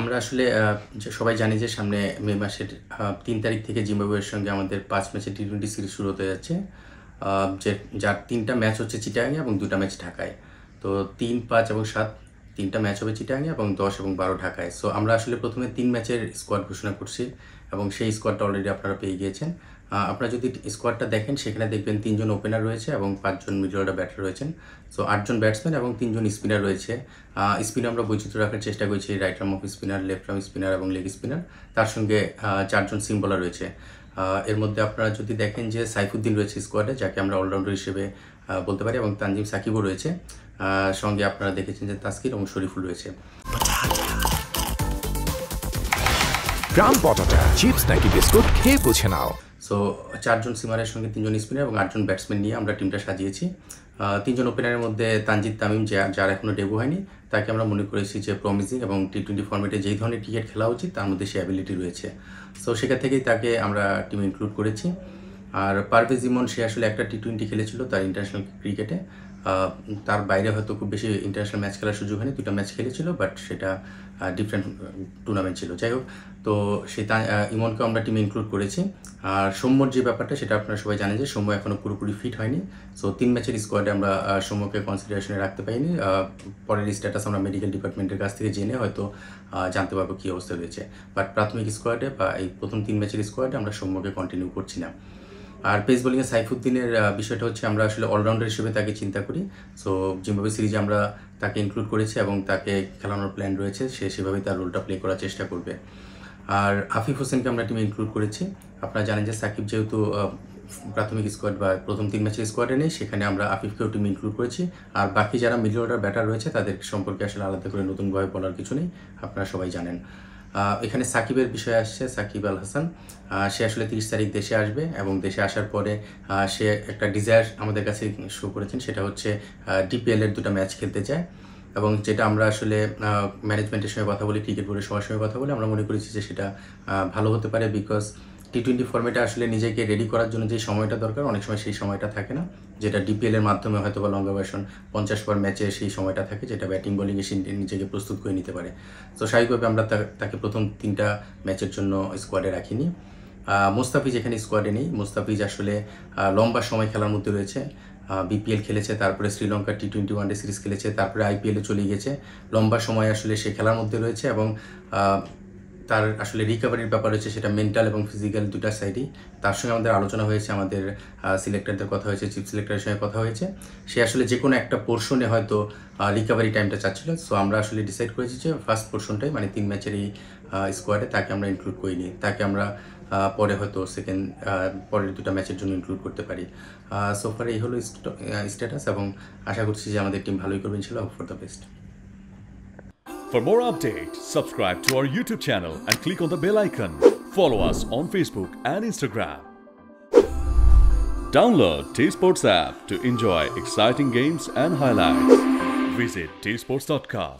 আমরা আসলে যে সবাই জানি যে সামনে মে মাসের ৩ তারিখ থেকে জিম্বাবুয়ের সঙ্গে আমাদের ৫ ম্যাচের টি-20 সিরিজ শুরু হতে যাচ্ছে। যার ৩টা ম্যাচ হচ্ছে চিটাগাংয়ে এবং ২টা ম্যাচ ঢাকায়। তো ৩, ৫ এবং ৭ ৩টা ম্যাচ হবে চিটাগাংয়ে এবং ১০ এবং ১২ ঢাকায়। সো আমরা আসলে প্রথমে ৩ ম্যাচের স্কোয়াড ঘোষণা করছি এবং সেই স্কোয়াডটা অলরেডি আপনারা পেয়ে গিয়েছেন। আপনারা যদি স্কোয়াডটা দেখেন সেখানে দেখবেন ৩ জন ওপেনার রয়েছে এবং ৫ জন মিডল অর্ডার ব্যাটার রয়েছেন। সো ৮ জন ব্যাটসম্যান এবং ৩ জন স্পিনার রয়েছে। স্পিনে আমরা বৈচিত্র্য রাখার চেষ্টা করেছি, right arm off spinner, left arm spinner এবং লেগ স্পিনার। তার সঙ্গে ৪ জন সিম বোলার রয়েছে। এর মধ্যে আপনারা যদি দেখেন যে সাইফুদ্দিন রয়েছে স্কোয়াডে, যাকে আমরা অলরাউন্ডার হিসেবে বলতে পারি, এবং তানজিম সাকিবও রয়েছে। সঙ্গে আপনারা দেখেছেন যে তাসকির এবং শরীফুল রয়েছে। গ্রাম পটাটা চিপস নাকি বিস্কুট খেয়ে বুঝে নাও। সো ৪ জন সিমারের সঙ্গে ৩ জন স্পিনার এবং ৮ জন ব্যাটসম্যান নিয়ে আমরা টিমটা সাজিয়েছি। ৩ জন ওপেনারের মধ্যে তানজিদ তামিম, যার এখনও ডেবু হয়নি, তাকে আমরা মনে করেছি যে প্রমিজিং এবং টি-20 ফর্মেটে যেই ধরনের ক্রিকেট খেলা উচিত তার মধ্যে সে অ্যাবিলিটি রয়েছে। সো সেখান থেকেই তাকে আমরা টিমে ইনক্লুড করেছি। আর পারভেজ ইমন, সে আসলে একটা টি-20 খেলেছিল তার ইন্টারন্যাশনাল ক্রিকেটে। তার বাইরে হয়তো খুব বেশি ইন্টারন্যাশনাল ম্যাচ খেলার সুযোগ হয়নি, 2টা ম্যাচ খেলেছিল, বাট সেটা ডিফারেন্ট টুর্নামেন্ট ছিল। যাই হোক, তো ইমনকে আমরা টিমে ইনক্লুড করেছি। আর সৌম্যর যে ব্যাপারটা, সেটা আপনারা সবাই জানেন যে সৌম্য এখনও পুরোপুরি ফিট হয়নি। সো ৩ ম্যাচের স্কোয়াডে আমরা সৌম্যকে কনসিডারেশনে রাখতে পারিনি। পরের স্ট্যাটাস আমরা মেডিকেল ডিপার্টমেন্টের কাছ থেকে জেনে হয়তো জানতে পারবো কী অবস্থা রয়েছে। বাট প্রাথমিক স্কোয়াডে বা এই প্রথম 3 ম্যাচের স্কোয়াডে আমরা সৌম্যকে কন্টিনিউ করছি না। আর পেস বোলিংয়ে সাইফুদ্দিনের বিষয়টা হচ্ছে আমরা আসলে অলরাউন্ডার হিসেবে তাকে চিন্তা করি। সো জিম্বাবুয়ে সিরিজে আমরা তাকে ইনক্লুড করেছি এবং তাকে খেলানোর প্ল্যান রয়েছে, সে সেভাবেই তার রোলটা প্লে করার চেষ্টা করবে। আর আফিফ হোসেনকে আমরা টিমে ইনক্লুড করেছি। আপনারা জানেন যে সাকিব যেহেতু প্রাথমিক স্কোয়াড বা প্রথম 3 ম্যাচের স্কোয়াডে নেই, সেখানে আমরা আফিফকেও টিমে ইনক্লুড করেছি। আর বাকি যারা মিডল অর্ডার ব্যাটার রয়েছে তাদের সম্পর্কে আসলে আলাদা করে নতুনভাবে বলার কিছু নেই, আপনারা সবাই জানেন। এখানে সাকিবের বিষয়ে আসছে, সাকিব আল হাসান। সে আসলে 30 তারিখ দেশে আসবে এবং দেশে আসার পরে সে একটা ডিজায়ার আমাদের কাছে শো করেছেন, সেটা হচ্ছে ডিপিএলের 2টা ম্যাচ খেলতে চায়। এবং যেটা আমরা আসলে ম্যানেজমেন্টের সঙ্গে কথা বলি, ক্রিকেট বোর্ডের সবার সঙ্গে কথা বলে আমরা মনে করেছি যে সেটা ভালো হতে পারে। বিকজ টি-20 ফর্মেটে আসলে নিজেকে রেডি করার জন্য যে সময়টা দরকার, অনেক সময় সেই সময়টা থাকে না, যেটা ডিপিএলের মাধ্যমে হয়তো বা লঙ্গা ভার্সন 50 ওভার ম্যাচে সেই সময়টা থাকে, যেটা ব্যাটিং বোলিংয়ে সে নিজেকে প্রস্তুত করে নিতে পারে। তো স্বাভাবিকভাবে আমরা তাকে প্রথম 3টা ম্যাচের জন্য স্কোয়াডে রাখিনি। মোস্তাফিজ এখানে স্কোয়াডে নেই। মোস্তাফিজ আসলে লম্বা সময় খেলার মধ্যে রয়েছে। বিপিএল খেলেছে, তারপরে শ্রীলঙ্কা টি-20 ওয়ানডে সিরিজ খেলেছে, তারপরে আইপিএলে চলে গেছে। লম্বা সময় আসলে সে খেলার মধ্যে রয়েছে এবং তার আসলে রিকভারির ব্যাপার রয়েছে, সেটা মেন্টাল এবং ফিজিক্যাল 2টা সাইডই। তার সঙ্গে আমাদের আলোচনা হয়েছে, আমাদের সিলেক্টরদের কথা হয়েছে, চিফ সিলেক্টরের সঙ্গে কথা হয়েছে। সে আসলে যে কোনো একটা পোর্শনে হয়তো রিকভারি টাইমটা চাচ্ছিল। সো আমরা আসলে ডিসাইড করেছি যে ফার্স্ট পোর্শনটাই, মানে 3 ম্যাচের এই স্কোয়াডে তাকে আমরা ইনক্লুড করিনি। তাকে আমরা পরে হয়তো পরের 2টা ম্যাচের জন্য ইনক্লুড করতে পারি। সোফার এই হলো স্ট্যাটাস এবং আশা করছি যে আমাদের টিম ভালোই করবে ইনশাআল্লাহ। Hope for the best. For more updates, subscribe to our YouTube channel and click on the bell icon. Follow us on Facebook and Instagram. Download T-Sports app to enjoy exciting games and highlights. Visit tsports.com.